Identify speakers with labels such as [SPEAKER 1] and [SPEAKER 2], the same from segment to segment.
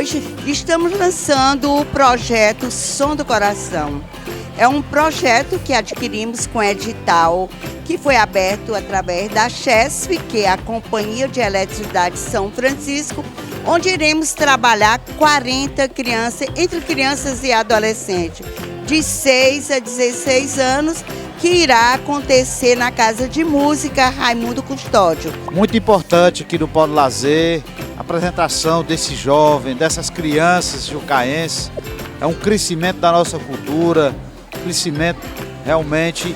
[SPEAKER 1] hoje estamos lançando o projeto Som do Coração. É um projeto que adquirimos com edital que foi aberto através da CHESF, que é a Companhia de Eletricidade São Francisco, onde iremos trabalhar 40 crianças, entre crianças e adolescentes, de 6 a 16 anos, que irá acontecer na Casa de Música Raimundo Custódio.
[SPEAKER 2] Muito importante aqui no Polo Lazer, a apresentação desse jovem, dessas crianças jucaenses, é um crescimento da nossa cultura, crescimento realmente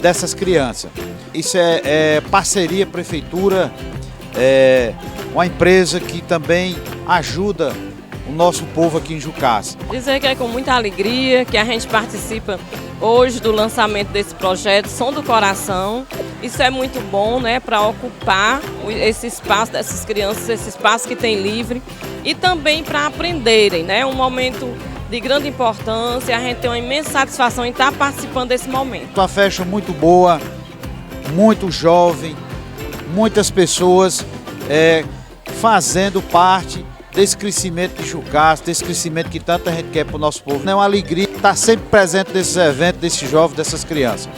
[SPEAKER 2] dessas crianças. Isso é parceria prefeitura, uma empresa que também ajuda o nosso povo aqui em Jucás.
[SPEAKER 3] Dizer que é com muita alegria que a gente participa hoje do lançamento desse projeto Som do Coração. Isso é muito bom, né, para ocupar esse espaço dessas crianças, esse espaço que tem livre, e também para aprenderem, né, um momento de grande importância. A gente tem uma imensa satisfação em estar participando desse momento.
[SPEAKER 2] Uma festa muito boa, muito jovem, muitas pessoas fazendo parte desse crescimento de Jucás, desse crescimento que tanta gente quer para o nosso povo. É uma alegria estar sempre presente nesses eventos, desses jovens, dessas crianças.